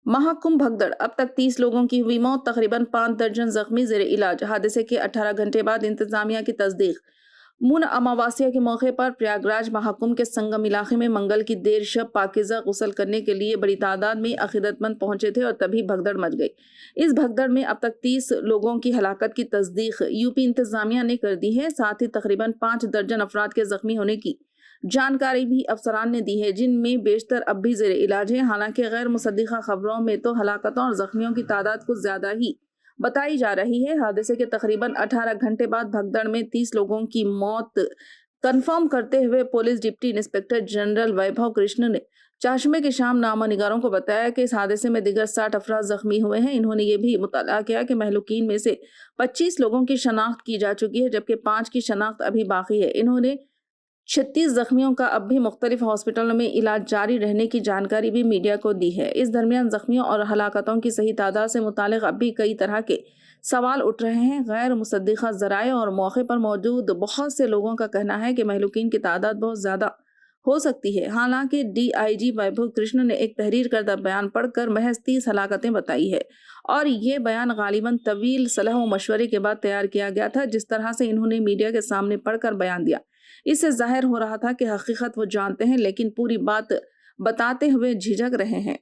महाकुंभ भगदड़, अब तक 30 लोगों की हुई मौत, तकरीबन 5 दर्जन जख्मी जेर इलाज। हादसे के 18 घंटे बाद इंतजामिया की तस्दीक। मून अमावस्या के मौके पर प्रयागराज महाकुंभ के संगम इलाके में मंगल की देर शब पाकीज़ा गुस्ल करने के लिए बड़ी तादाद में अकीदतमंद पहुंचे थे और तभी भगदड़ मच गई। इस भगदड़ में अब तक 30 लोगों की हलाकत की तस्दीक यूपी इंतजामिया ने कर दी है। साथ ही तकरीबन 5 दर्जन अफराद के जख्मी होने की जानकारी भी अफसरान ने दी है, जिनमें बेशतर अब भी जेर इलाज है। हालांकि गैर मुसद्दिका खबरों में तो हलाकतों और जख्मियों की तादाद कुछ ज्यादा ही बताई जा रही है। हादसे के तकरीबन 18 घंटे बाद भगदड़ में 30 लोगों की मौत कंफर्म करते हुए police deputy inspector general Vaibhav Krishna ने चाशमे की शाम नामा निगारों को बताया कि इस हादसे में दिगर 60 अफराद जख्मी हुए हैं। इन्होंने ये भी मुताला किया कि महलूकीन में से 25 लोगों की शनाख्त की जा चुकी है, जबकि 5 की शनाख्त अभी बाकी है। इन्होंने 36 जख्मियों का अब भी मुख्तलिफ हॉस्पिटलों में इलाज जारी रहने की जानकारी भी मीडिया को दी है। इस दरमियान जख्मियों और हलाकतों की सही तादाद से मुतालिक अब भी कई तरह के सवाल उठ रहे हैं। गैर मुसद्दिका ज़राए और मौके पर मौजूद बहुत से लोगों का कहना है कि महलूकीन की तादाद बहुत ज़्यादा हो सकती है। हालांकि DIG वैभव कृष्ण ने एक तहरीर करदा बयान पढ़कर महज 30 हलाकतें बताई है और ये बयान गालिबन तवील सलाह व मशवरे के बाद तैयार किया गया था। जिस तरह से इन्होंने मीडिया के सामने पढ़कर बयान दिया, इससे जाहिर हो रहा था कि हकीकत वो जानते हैं, लेकिन पूरी बात बताते हुए झिझक रहे हैं।